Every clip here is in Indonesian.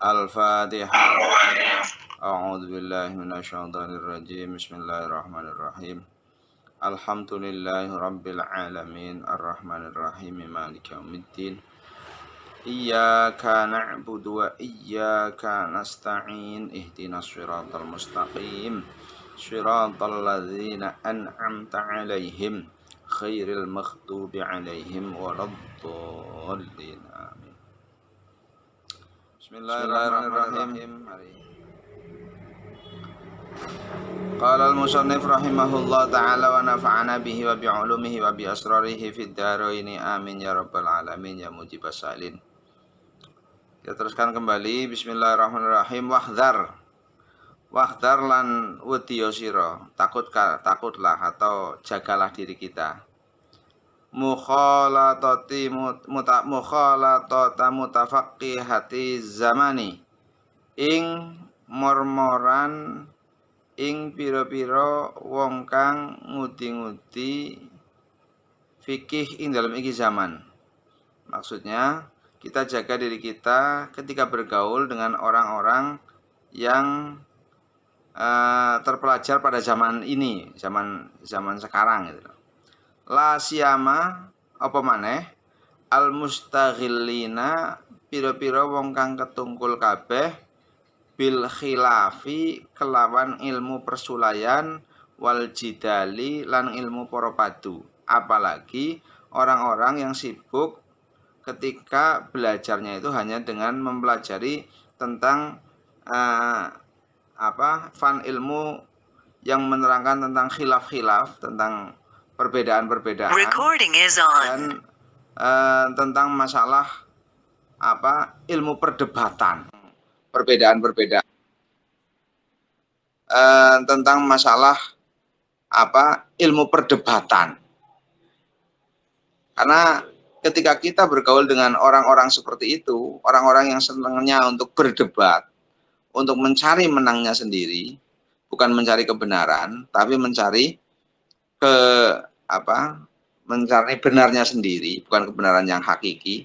Al-Fatihah. A'udzu billahi minasyaitonir rajim. Bismillahirrahmanirrahim. Alhamdulillahi rabbil alamin arrahmanir rahim maliki yaumiddin. Iyyaka na'budu wa iyyaka nasta'in ihdinas shiratal mustaqim shiratal ladzina an'amta 'alaihim khairil maghdubi 'alaihim waladdallin. Amin. Bismillahirrahmanirrahim. Qala al-musannif rahimahullah ta'ala wa nafa'ana bihi wa bi'ulumihi wa bi asrarihi fid dharaini amin ya rabbal alamin ya mujibas salin. Kita teruskan kembali. Bismillahirrahmanirrahim. Wahdar lan wedi sira, takutlah atau jagalah diri kita. Mukhalatata mutafaqqihati zamani, ing mormoran ing pira-pira wong kang ngudi-ngudi fikih ing dalam iki zaman. Maksudnya kita jaga diri kita ketika bergaul dengan orang-orang yang terpelajar pada zaman ini, zaman sekarang gitu. La siyama apa maneh al mustaghillina pira-pira wong kang ketungkul kabeh bil khilafi kelawan ilmu persulayan wal jidali lan ilmu para padu. Apalagi orang-orang yang sibuk ketika belajarnya itu hanya dengan mempelajari tentang fan ilmu yang menerangkan tentang khilaf-khilaf, tentang perbedaan-perbedaan dan tentang masalah ilmu perdebatan, perbedaan-perbedaan tentang masalah ilmu perdebatan. Karena ketika kita bergaul dengan orang-orang seperti itu, orang-orang yang senangnya untuk berdebat, untuk mencari menangnya sendiri, bukan mencari kebenaran, tapi mencari mencari benarnya sendiri, bukan kebenaran yang hakiki.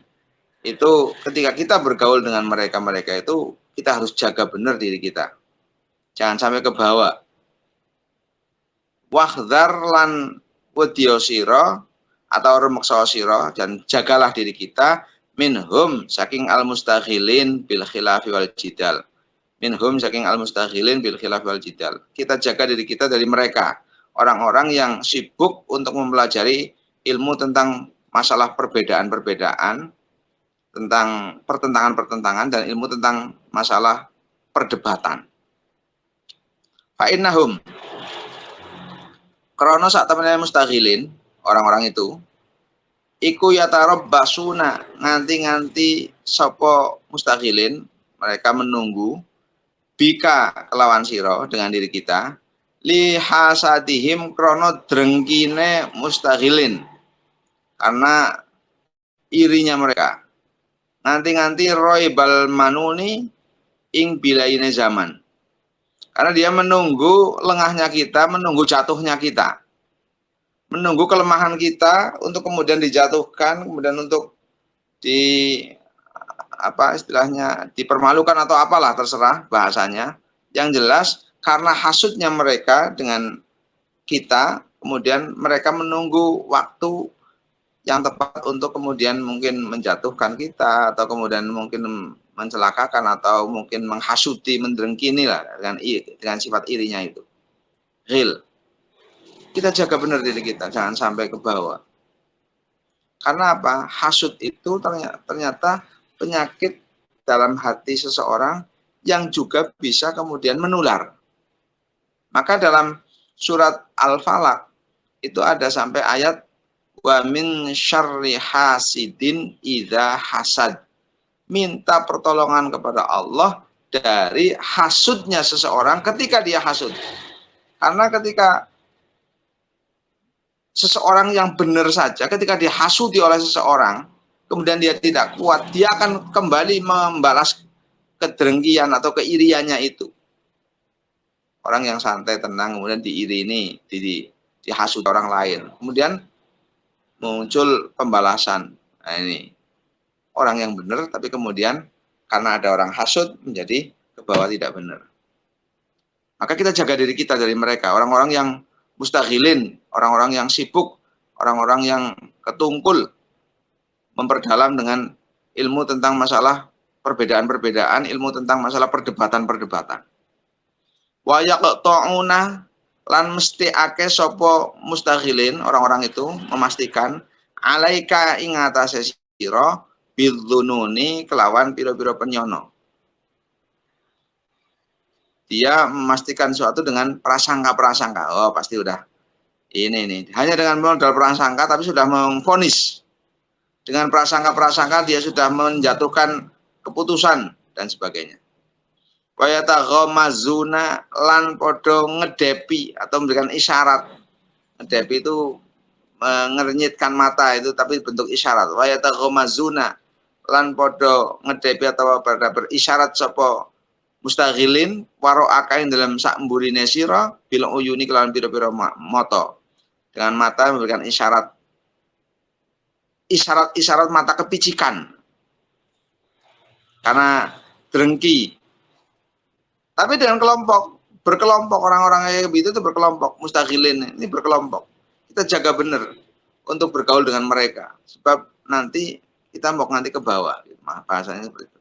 Itu ketika kita bergaul dengan mereka itu, kita harus jaga benar diri kita. Jangan sampai ke bawah. Wahdar lan wedya sira atau remeksa sira, dan jagalah diri kita minhum saking al-mustaghilin bil khilafi wal jidal. Minhum saking al-mustaghilin bil khilafi wal jidal. Kita jaga diri kita dari mereka, orang-orang yang sibuk untuk mempelajari ilmu tentang masalah perbedaan-perbedaan, tentang pertentangan-pertentangan, dan ilmu tentang masalah perdebatan. Fa'innahum krono sak temene mustaghilin, orang-orang itu iku yatarabbasuna nganti-nganti sapa mustaghilin, mereka menunggu bika kelawan sira dengan diri kita li hasadihim krono drengkine mustaghilin, karena irinya mereka, nganti-nganti roibal manuni ing bilaine zaman, karena dia menunggu lengahnya kita, menunggu jatuhnya kita, menunggu kelemahan kita untuk kemudian dijatuhkan, kemudian untuk istilahnya dipermalukan atau apalah, terserah bahasanya. Yang jelas karena hasudnya mereka dengan kita, kemudian mereka menunggu waktu yang tepat untuk kemudian mungkin menjatuhkan kita, atau kemudian mungkin mencelakakan, atau mungkin menghasudi, mendrengkini lah dengan sifat irinya itu. Real. Kita jaga benar diri kita, jangan sampai ke bawah. Karena apa? Hasud itu ternyata penyakit dalam hati seseorang yang juga bisa kemudian menular. Maka dalam surat Al-Falaq itu ada sampai ayat wa min syarri hasidin idza hasad. Minta pertolongan kepada Allah dari hasudnya seseorang ketika dia hasud. Karena ketika seseorang yang benar saja, ketika dihasudi oleh seseorang, kemudian dia tidak kuat, dia akan kembali membalas kedengkian atau keiriannya itu. Orang yang santai, tenang, kemudian diirini, dihasut orang lain, kemudian muncul pembalasan. Nah ini orang yang benar, tapi kemudian karena ada orang hasud menjadi ke bawah tidak benar. Maka kita jaga diri kita dari mereka, orang-orang yang mustaghilin, orang-orang yang sibuk, orang-orang yang ketungkul memperdalam dengan ilmu tentang masalah perbedaan-perbedaan, ilmu tentang masalah perdebatan-perdebatan. Wa yaqta'una lan mesti ake sapa mustaghilin, orang-orang itu memastikan alaika ing atase sira bidzununi kelawan pira-pira penyono. Dia memastikan sesuatu dengan prasangka-prasangka. Oh, pasti udah ini. Hanya dengan modal prasangka tapi sudah memvonis. Dengan prasangka-prasangka dia sudah menjatuhkan keputusan dan sebagainya. Wa yataghamazuna lan podo ngedepi atau memberikan isyarat. Ngedepi itu mengernyitkan mata itu tapi bentuk isyarat. Wa yataghamazuna lan podo ngedepi atau berisyarat sapa mustaghilin waro akain dalam sak mburine sira bil uyuni kelawan pira-pira moto. Dengan mata memberikan isyarat mata kepicikan. Karena drengki. Tapi dengan berkelompok orang-orang kayak begitu itu berkelompok, mustaghilin ini berkelompok. Kita jaga benar untuk bergaul dengan mereka sebab nanti kita mau nanti ke bawah. Bahasanya seperti itu.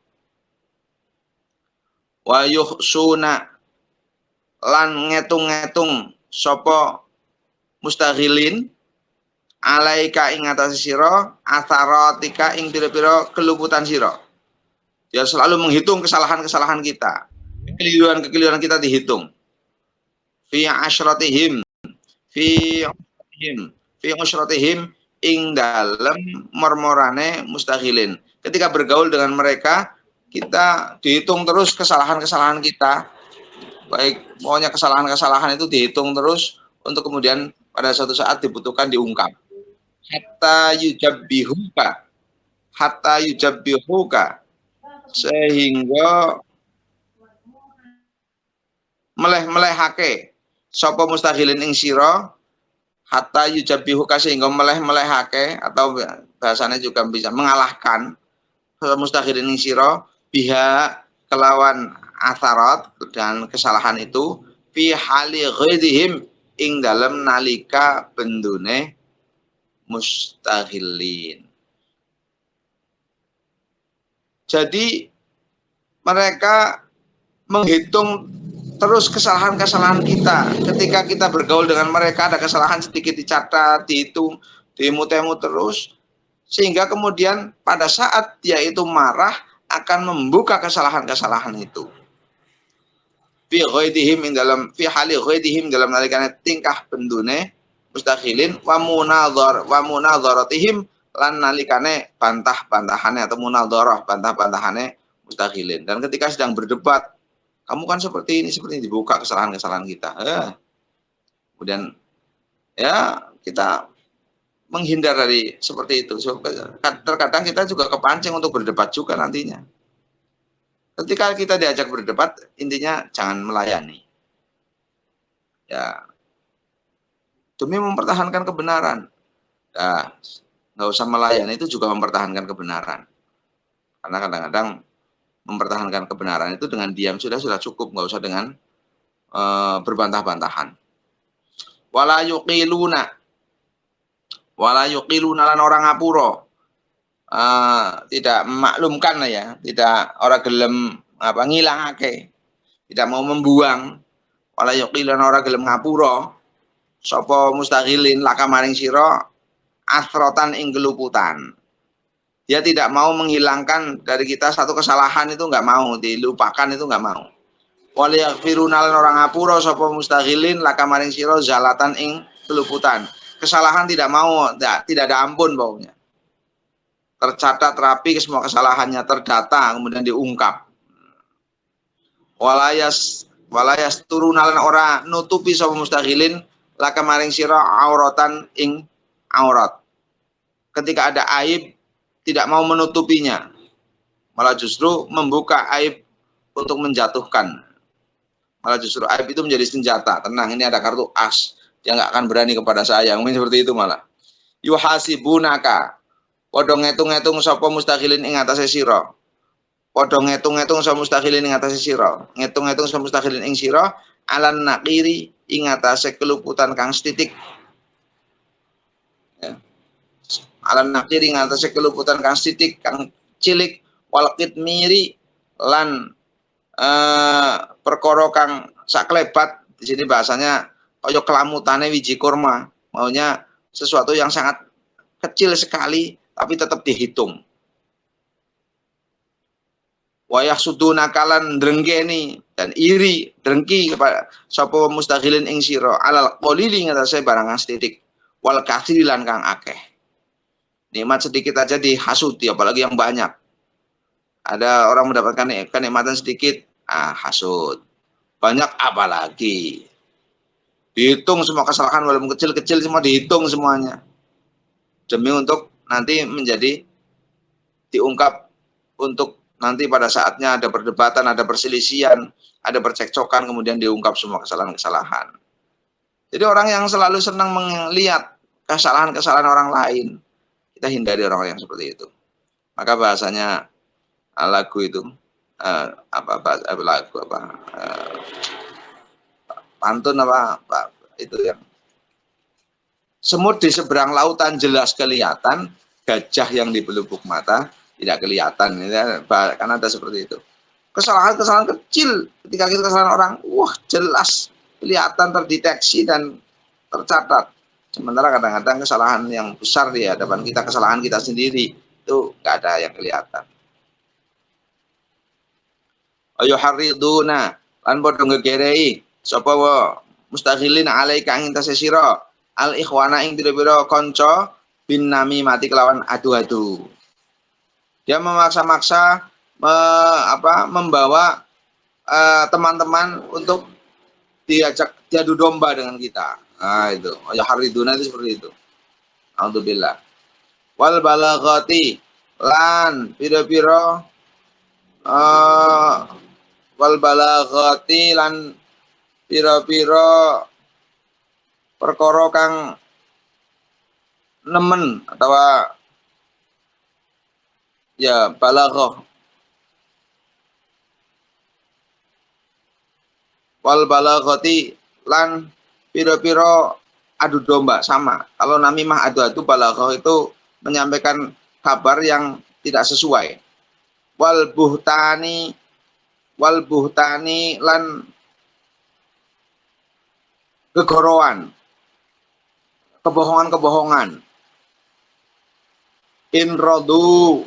Wa yuhsuna lan ngetung-ngetung sapa mustaghilin alaika ing atase sira atharatika ing pira-pira keluputan sira. Dia selalu menghitung kesalahan-kesalahan kita. Kekeliruan kita dihitung. Fi asyratihim fi asyratihim ing dalem mormorane mustaghilin. Ketika bergaul dengan mereka kita dihitung terus kesalahan-kesalahan kita, baik pokoknya kesalahan-kesalahan itu dihitung terus untuk kemudian pada suatu saat dibutuhkan diungkap. Hatta yujabbihuka sehingga meleh-melehake sapa mustaghilin ing sira hatta yujabbihuka sehingga meleh-melehake atau bahasanya juga bisa mengalahkan mustaghilin ing sira biha kelawan atharat dan kesalahan itu fi hali ghaidihim ing dalam nalika bendune mustaghilin. Jadi mereka menghitung terus kesalahan-kesalahan kita. Ketika kita bergaul dengan mereka ada kesalahan sedikit dicatat, dihitung, dimut-mut terus sehingga kemudian pada saat dia itu marah akan membuka kesalahan-kesalahan itu. Fi ghaidihim dalam fi hali ghaidihim dalam nalikane tingkah bendune mustaghilin wa munadharatihim lan nalikane bantah-bantahane atau munadharah bantah-bantahane mustaghilin. Dan ketika sedang berdebat, kamu kan seperti ini dibuka kesalahan-kesalahan kita. Kemudian ya kita menghindar dari seperti itu. Terkadang kita juga kepancing untuk berdebat juga nantinya. Ketika kita diajak berdebat, intinya jangan melayani. Ya, demi mempertahankan kebenaran. Nah, nggak usah melayani itu juga mempertahankan kebenaran. Karena kadang-kadang mempertahankan kebenaran itu dengan diam sudah cukup, nggak usah dengan berbantah-bantahan. Wala yuqiluna lan orang ngapura tidak memaklumkan ya, tidak orang gelem ngilangake, tidak mau membuang. Wala yuqiluna orang gelem ngapura sapa mustaghilin laka maring sira asrotan ing geluputan. Dia tidak mau menghilangkan dari kita satu kesalahan itu nggak mau, dilupakan itu nggak mau. Wali yaghfiruna lan orang ngapura sapa mustaghilin laka maring sira zalatan ing keluputan. Kesalahan tidak mau, tidak ada ampun pokoknya. Tercatat rapi semua kesalahannya, terdata kemudian diungkap. Walayas turunalan ora nutupi sapa mustaghilin laka maring sira auratan ing aurat. Ketika ada aib tidak mau menutupinya, malah justru membuka aib untuk menjatuhkan. Malah justru aib itu menjadi senjata. Tenang, ini ada kartu as. Dia nggak akan berani kepada saya. Mungkin seperti itu malah. Yuhasibunaka. Podong ngetung-ngetung sapa mustaghilin ing atase sira. padha ngitung-ngitung sa mustakhilin ing atase sira, ngitung-ngitung sa mustakhilin ing sira alan naqiri ing atase keluputan kang setitik. Ya. Alan naqiri ing atase keluputan kang setitik kang cilik wal miri lan perkara kang saklebat. Di sini bahasanya kaya kelamutane wiji kurma, maunya sesuatu yang sangat kecil sekali tapi tetap dihitung. Wayah suduna kalan drenggeni dan iri drengki kepada sapa mustaghilin ing sira alal qalili ngatasé barang setitik wal katsiri lan kang akeh. Nikmat sedikit aja dihasuti apalagi yang banyak. Ada orang mendapatkan kenikmatan sedikit, hasut. Banyak apalagi. Dihitung semua kesalahan walaupun kecil-kecil semua dihitung semuanya. Demi untuk nanti menjadi diungkap untuk nanti pada saatnya ada perdebatan, ada perselisihan, ada percekcokan, kemudian diungkap semua kesalahan-kesalahan. Jadi orang yang selalu senang melihat kesalahan-kesalahan orang lain, kita hindari orang yang seperti itu. Maka bahasanya lagu itu pantun itu yang semut di seberang lautan jelas kelihatan, gajah yang di pelupuk mata tidak kelihatan. Kan ada seperti itu. Kesalahan-kesalahan kecil ketika kita kesalahan orang, wah jelas kelihatan, terdeteksi dan tercatat. Sementara kadang-kadang kesalahan yang besar di hadapan kita, kesalahan kita sendiri itu nggak ada yang kelihatan. Ayo hariduna lan padha ngegerei sapa mustaghilin alaika ing tase sira al ikhwana ing pira-pira kanca bin nami mati kelawan adu-adu. Dia memaksa-maksa membawa teman-teman untuk diajak diadu domba dengan kita. Nah itu, ya hariduna itu seperti itu. Alhamdulillah. Wal balaghati lan pira-pira wal balaghati lan pira-pira perkara kang nemen atau ya balaghah wal balaghati lan pira-pira adu domba sama. Kalau namimah adu-adu, balaghah itu menyampaikan kabar yang tidak sesuai. Wal buhtani lan kegorowan, kebohongan-kebohongan. Inrodu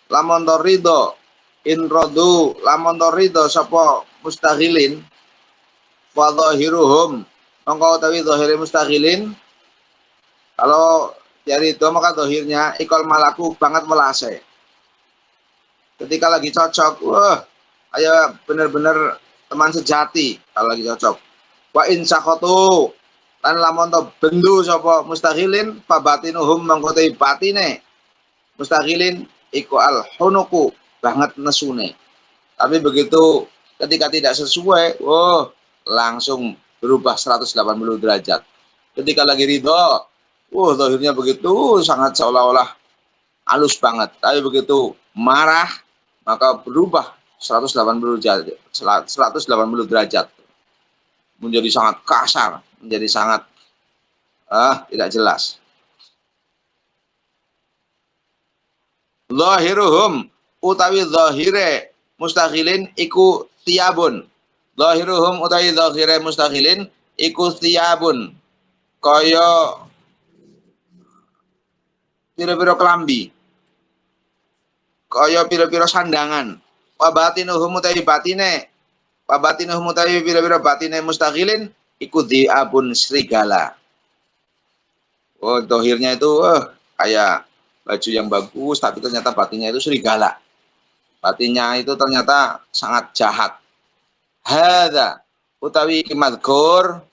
lamun ridho sapa mustaghilin wa dhahiruhum mongko utawi dhahire mustaghilin, kalau dari itu maka dhahirnya ikol malaku banget melase. Ketika lagi cocok, wah ayo bener-bener teman sejati kalau lagi cocok. Wa in sakhatu lan lamun to bendu sapa mustaghilin fabatinuhum mongko te batine mustaghilin iku al hunuku banget nesune. Tapi begitu ketika tidak sesuai, langsung berubah 180 derajat. Ketika lagi ridho, zahirnya begitu sangat seolah-olah halus banget. Tapi begitu marah, maka berubah 180 derajat. Menjadi sangat kasar, menjadi sangat tidak jelas. Zahiruhum utawi zahire mustaghilin iku tiyabun. Zahiruhum utawi zahire mustaghilin iku tiyabun. Kaya pira-pira kelambi. Kaya pira-pira sandangan. Wa batinuhum utawi batine. Wa batinuhum utawi pira-pira batine mustaghilin iku diabun serigala. Zahirnya itu kayak baju yang bagus, tapi ternyata batinnya itu serigala. Batinnya itu ternyata sangat jahat. Hadza utawi kimadkur.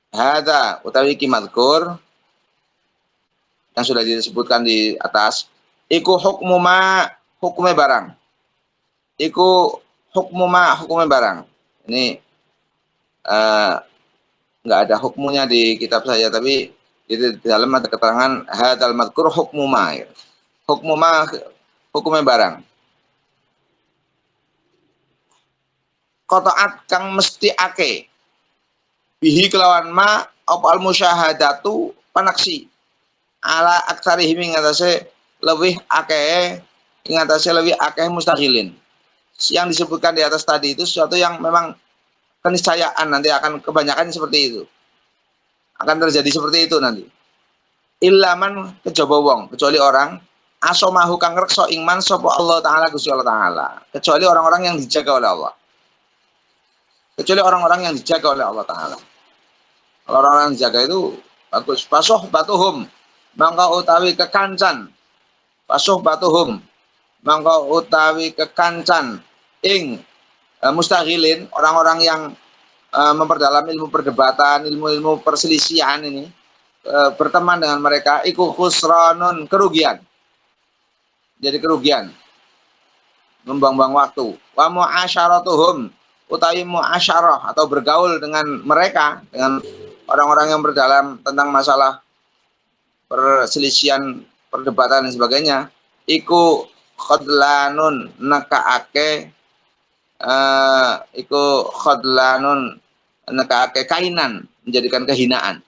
Hadza utawi kimadkur yang sudah disebutkan di atas. Iku hukume barang. Iku hukume barang. Ini nggak ada hukumnya di kitab saya, tapi Jadi dalam ada keterangan hadal madkur hukmu ma. Hukmu ma hukumnya barang. Qata'at kang mesti ake. Bihi kelawan ma opal musyahadatu panaksi. Ala aksarihim ing atase lebih akeh ing atase lebih akeh mustahilin. Yang disebutkan di atas tadi itu sesuatu yang memang keniscayaan, nanti akan kebanyakan seperti itu. Akan terjadi seperti itu nanti. Ilaman kejaba wong, kecuali orang asomahu kang reksa ingman sapa Allah taala Gusti Allah taala. Kecuali orang-orang yang dijaga oleh Allah. Kecuali orang-orang yang dijaga oleh Allah taala. Kalau orang-orang yang dijaga itu bagus. Pasoh batuhum mangka utawi kekancan. Pasoh batuhum mangka utawi kekancan ing mustaghilin, orang-orang yang memperdalam ilmu perdebatan, ilmu-ilmu perselisihan ini, berteman dengan mereka, iku khusranun, kerugian. Jadi kerugian, membuang-buang waktu. Wa mu'asyaratuhum, utawi mu'asyarah atau bergaul dengan mereka, dengan orang-orang yang berdalam tentang masalah perselisihan, perdebatan dan sebagainya, iku khadlanun nekaake, iku khadlanun nekaake kainan, menjadikan kehinaan.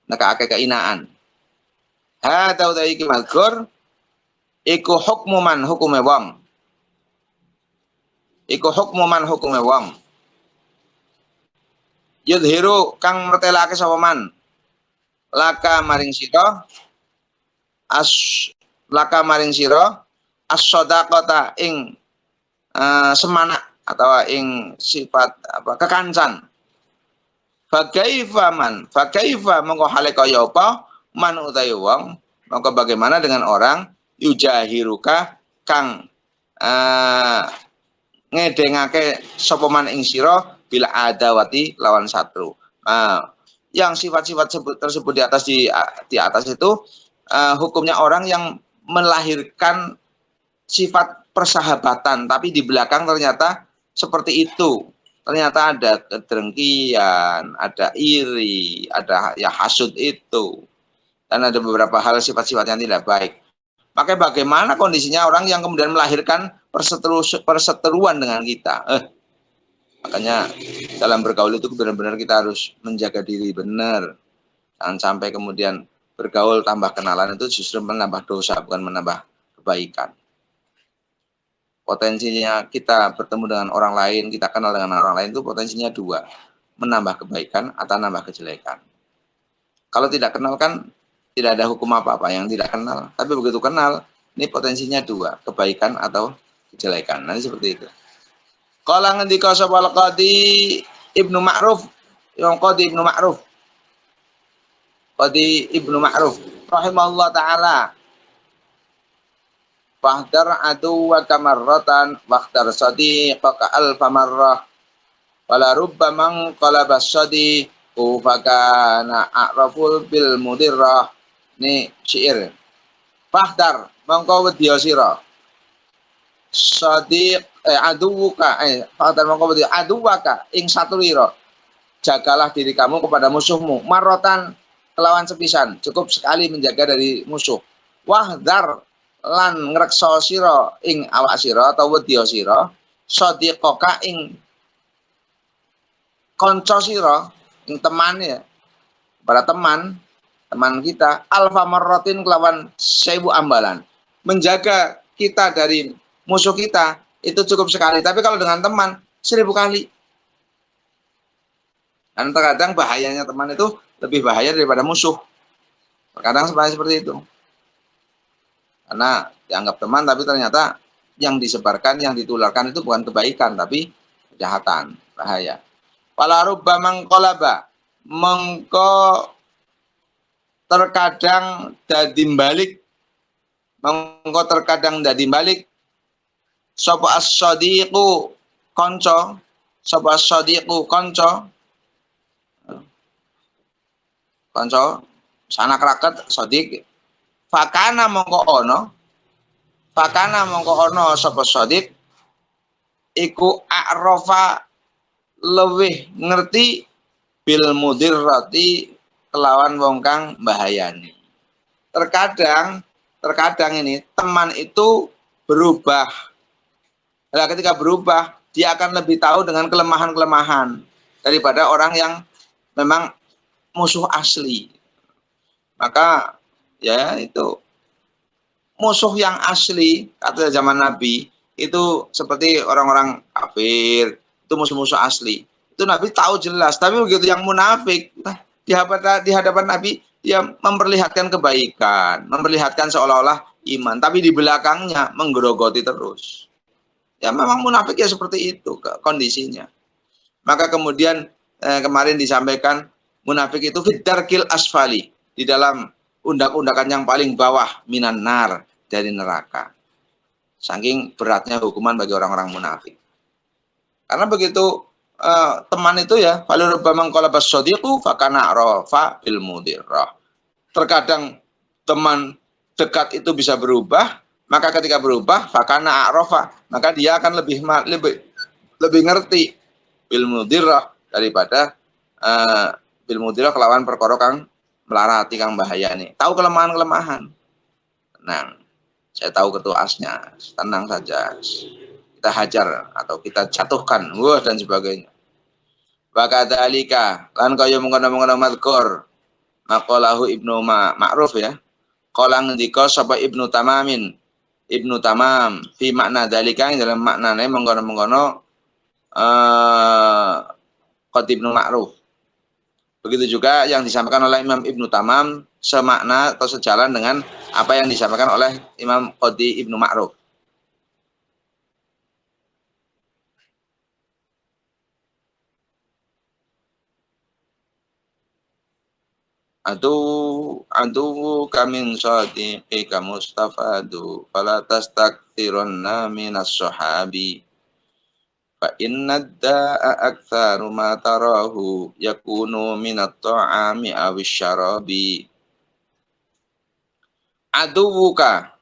Nekaake keinaan. Hadza utawi iki mazkur iku hukmu man hukume wong. Iku hukmu man hukume wong. Yudhiru kang mertelake sapa man. Laka maring sira laka maring sira as-shadaqata ing semanak atau ing sifat apa kekancan. Fakaifa mongko hale kaya apa man utawi wong, mongko bagaimana dengan orang yujahiruka kang ngedengake sapa man ing sira bila adawati lawan satru. Yang sifat-sifat tersebut di atas itu hukumnya orang yang melahirkan sifat persahabatan, tapi di belakang ternyata seperti itu. Ternyata ada kedengkian, ada iri, ada ya hasud itu. Dan ada beberapa hal sifat-sifat yang tidak baik. Maka bagaimana kondisinya orang yang kemudian melahirkan perseteruan dengan kita? Makanya dalam bergaul itu benar-benar kita harus menjaga diri benar. Jangan sampai kemudian bergaul tambah kenalan itu justru menambah dosa, bukan menambah kebaikan. Potensinya kita bertemu dengan orang lain, kita kenal dengan orang lain itu potensinya dua, menambah kebaikan atau menambah kejelekan. Kalau tidak kenal kan tidak ada hukum apa-apa yang tidak kenal, tapi begitu kenal, ini potensinya dua, kebaikan atau kejelekan. Nanti seperti itu. Qala ngendika sapa Qadi Ibnu Ma'ruf, yang Qadi Ibnu Ma'ruf. Qadi Ibnu Ma'ruf rahimahullah taala. Fahdar aduwa kamarratan wahdar sadiqaka alfa marrah wala rubbamang qalaba sadiqu fakana a'raful bil mudirrah. Ini syair. Fahdar mongko wedya sira sadiq aduwuka fahdar mongko wedya aduwaka ing satulira, jagalah diri kamu kepada musuhmu marrotan kelawan sepisan, cukup sekali menjaga dari musuh. Wahdar lan ngreksa sira ing awak sira atau wedya sira sadiqaka ing kanca sira, ing teman ya, para teman kita alfa marratin kelawan 1000 ambalan. Menjaga kita dari musuh kita itu cukup sekali, tapi kalau dengan teman 1000 kali. Dan terkadang bahayanya teman itu lebih bahaya daripada musuh. Terkadang seperti itu. Karena dianggap teman tapi ternyata yang disebarkan, yang ditularkan itu bukan kebaikan tapi kejahatan, bahaya. Pala rubba mangqalaba, mengko terkadang dadi balik, mengko terkadang dadi balik sapa as-sadiqu kanca, sapa as-sadiqu kanca sanak raket sadiq. Fakana mongko ono sapa sadiq iku a'rafa lebih ngerti bil mudirrati kelawan wong kang mbahayani. Terkadang ini teman itu berubah. Nah, ketika berubah, dia akan lebih tahu dengan kelemahan-kelemahan daripada orang yang memang musuh asli. Maka ya itu musuh yang asli kata zaman Nabi itu seperti orang-orang kafir, itu musuh-musuh asli. Itu Nabi tahu jelas, tapi begitu yang munafik di hadapan Nabi dia memperlihatkan kebaikan, memperlihatkan seolah-olah iman, tapi di belakangnya menggerogoti terus. Ya memang munafik ya seperti itu kondisinya. Maka kemudian kemarin disampaikan munafik itu fidarkil asfali, di dalam undak-undakan yang paling bawah minan nar, dari neraka. Saking beratnya hukuman bagi orang-orang munafik. Karena begitu teman itu ya, falurubba mangqalabas shadiqu fakana rafa bil mudirrah. Terkadang teman dekat itu bisa berubah, maka ketika berubah fakana arafa, maka dia akan lebih ngerti bil mudirrah daripada bil mudirrah kelawan perkara kang melarati kang bahaya nih. Tahu kelemahan-kelemahan. Tenang. Saya tahu ketuasnya. Tenang saja. Kita hajar atau kita jatuhkan, wah dan sebagainya. Wa kadzalika lan kaya mengkono-mengkono madkur maqalahu Ibnu Ma'ruf ya. Qala ngendika sapa Ibnu Tamamin. Ibnu Tamam fi makna dalika yang dalam maknane mengkono-mengkono qad Ibnu Ma'ruf. Begitu juga yang disampaikan oleh Imam Ibnu Tamam semakna atau sejalan dengan apa yang disampaikan oleh Imam Qadi Ibnu Ma'ruf. Adu kamin sadiqika mustafadu fala tastakthirunna minas sahabi fa inna da'a aktsaru ma tarahu yakunu minat ta'ami awis syarabi. Aduwuka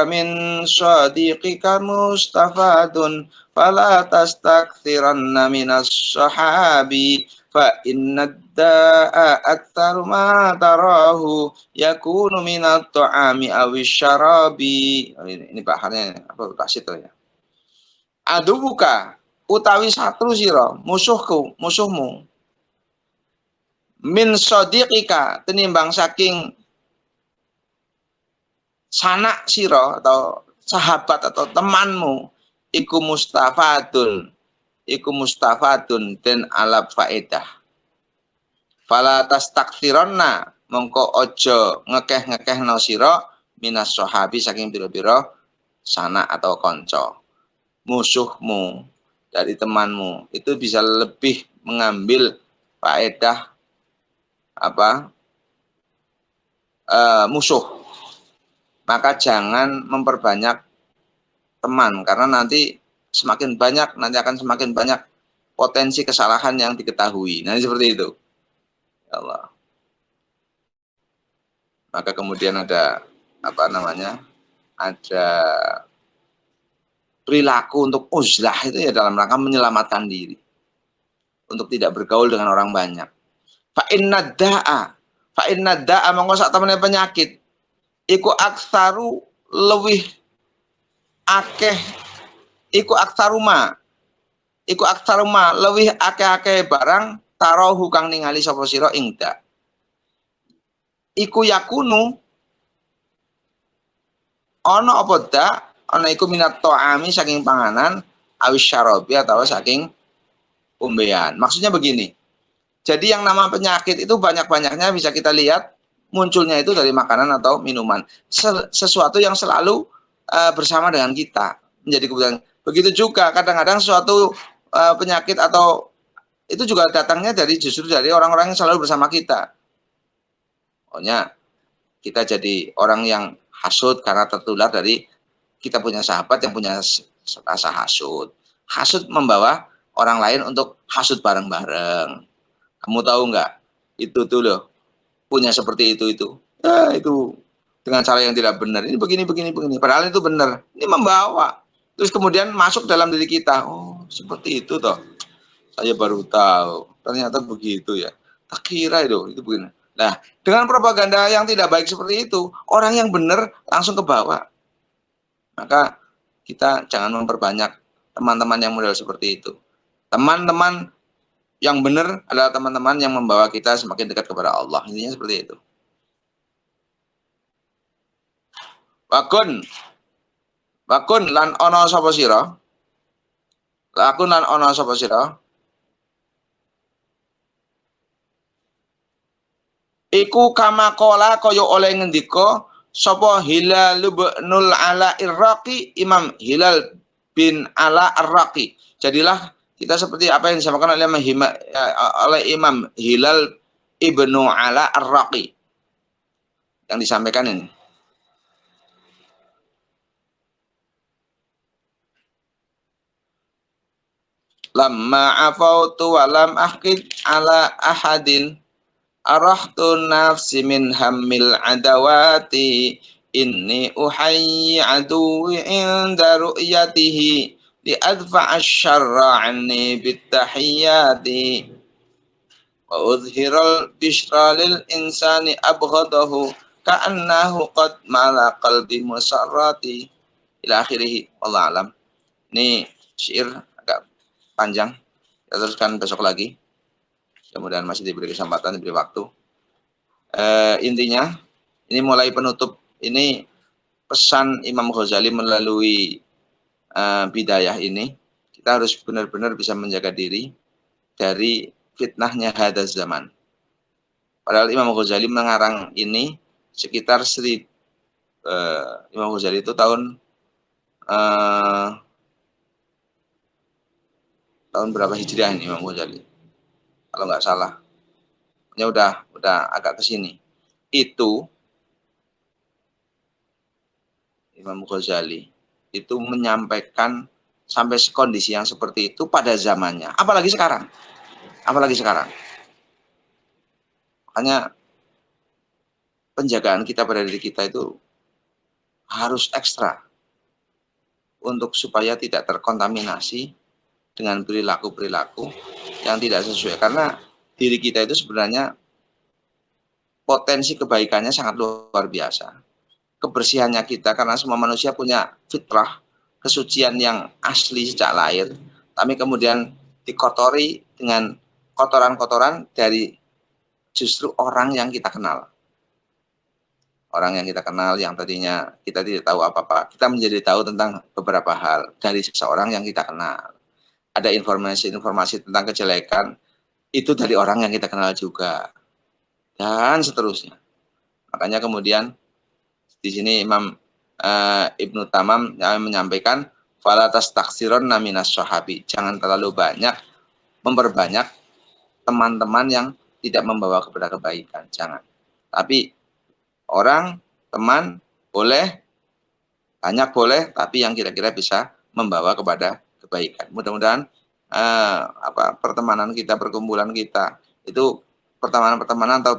min sadiqika mustafadun fala tastakthiranna minas sahabi fa inna da'a aktsaru ma tarahu yakunu minat ta'ami awis syarabi. Ini bahannya apa taksir ya. Aduwuka utawi satru sira, musuhmu min sadiqika tenimbang saking sanak siro atau sahabat atau temanmu iku mustafadun dan alap faedah. Fala tastakthironna mongko ojo ngekeh no siro minas sahabi saking biro-biro sanak atau konco. Musuhmu dari temanmu itu bisa lebih mengambil faedah musuh. Maka jangan memperbanyak teman karena nanti akan semakin banyak potensi kesalahan yang diketahui. Nah, seperti itu. Ya Allah. Maka kemudian ada ada perilaku untuk uzlah itu ya dalam rangka menyelamatkan diri. Untuk tidak bergaul dengan orang banyak. Fa inna da'a mongko sak temene penyakit iku aksaru lewih akeh iku aksaruma lewih akeh-akeh barang tarohu kang ningali sapa sira ing dak iku yakunu ana apa dak ana iku minat ta'ami saking panganan awis syarabi atau saking umbean. Maksudnya begini. Jadi yang nama penyakit itu banyak-banyaknya bisa kita lihat munculnya itu dari makanan atau minuman. Sesuatu yang selalu bersama dengan kita menjadi kebutuhan. Begitu juga kadang-kadang suatu penyakit atau itu juga datangnya justru dari orang-orang yang selalu bersama kita. Pokoknya kita jadi orang yang hasud karena tertular dari kita punya sahabat yang punya rasa hasud. Hasud membawa orang lain untuk hasud bareng-bareng. Kamu tahu nggak? Itu tuh loh punya seperti itu. Itu dengan cara yang tidak benar. Ini begini. Padahal itu benar. Ini membawa. Terus kemudian masuk dalam diri kita. Oh, seperti itu toh. Saya baru tahu. Ternyata begitu ya. Tak kira itu begini. Nah, dengan propaganda yang tidak baik seperti itu, orang yang benar langsung ke bawah. Maka kita jangan memperbanyak teman-teman yang model seperti itu. Teman-teman yang benar adalah teman-teman yang membawa kita semakin dekat kepada Allah. Intinya seperti itu. Wakun, wakun lan ono sapa sira. Lakun lan ono sapa sira. Iku kama kola kaya oleh ngendika sapa Hilal bin Ala Irraqi, Imam Hilal bin Ala Irraqi. Jadilah kita seperti apa yang disampaikan oleh Imam Hilal ibnu Ala Irraqi yang disampaikan ini. Lamma afautu walam ahkid ala ahadin arahtu nafsi min hammil adawati inni uhayyi aduwi inda ru'yatihi li adfa'a syarra anni bittahiyyati wa udhiral bishra lil insani abghadahu ka'annahu qad mala qalbi musarrati ila akhirih. Wallahu alam. Ini syair agak panjang, kita teruskan besok lagi. Mudah-mudahan masih diberi kesempatan, diberi waktu. Intinya, ini mulai penutup. Ini pesan Imam Ghazali melalui bidayah ini. Kita harus benar-benar bisa menjaga diri dari fitnahnya hadas zaman. Padahal Imam Ghazali mengarang ini sekitar Imam Ghazali itu tahun berapa Hijriah ini Imam Ghazali? Kalau nggak salah. Ya udah agak ke sini. Itu Imam Ghazali itu menyampaikan sampai kondisi yang seperti itu pada zamannya. Apalagi sekarang. Makanya penjagaan kita pada diri kita itu harus ekstra untuk supaya tidak terkontaminasi dengan perilaku-perilaku yang tidak sesuai. Karena diri kita itu sebenarnya potensi kebaikannya sangat luar biasa. Kebersihannya kita, karena semua manusia punya fitrah, kesucian yang asli sejak lahir, tapi kemudian dikotori dengan kotoran-kotoran dari justru orang yang kita kenal. Orang yang kita kenal yang tadinya kita tidak tahu apa-apa, kita menjadi tahu tentang beberapa hal dari seseorang yang kita kenal. Ada informasi-informasi tentang kejelekan, itu dari orang yang kita kenal juga. Dan seterusnya. Makanya kemudian di sini Imam Ibnu Tamam yang menyampaikan falatas taksiron naminas sahabi. Jangan terlalu banyak memperbanyak teman-teman yang tidak membawa kepada kebaikan. Jangan. Tapi teman boleh, banyak boleh, tapi yang kira-kira bisa membawa kepada kebaikan. Mudah-mudahan pertemanan kita, perkumpulan kita itu pertemanan atau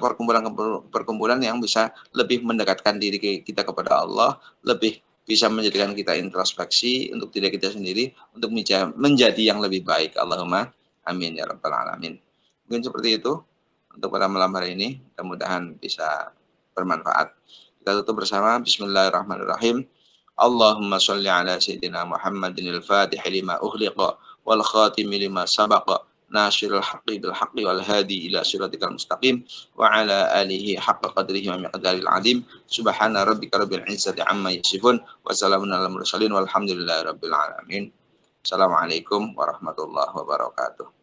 perkumpulan yang bisa lebih mendekatkan diri kita kepada Allah, lebih bisa menjadikan kita introspeksi untuk diri kita sendiri, untuk menjadi yang lebih baik. Allahumma amin ya rabbal alamin. Mungkin seperti itu untuk pada malam hari ini. Mudah-mudahan bisa bermanfaat. Kita tutup bersama bismillahirrahmanirrahim. Allahumma sholli ala sayyidina Muhammadin al-Fatih lima ughliqa wal khatimi lima sabaqa nasirul haqqi bil haqqi wal hadi ila siratikal mustaqim wa ala alihi haqqa qadrihi wa miqdaril azim. Subhana rabbika rabbil izzati amma yasifun wa salamun alal mursalin walhamdulillahi rabbil alamin. Assalamualaikum warahmatullahi wabarakatuh.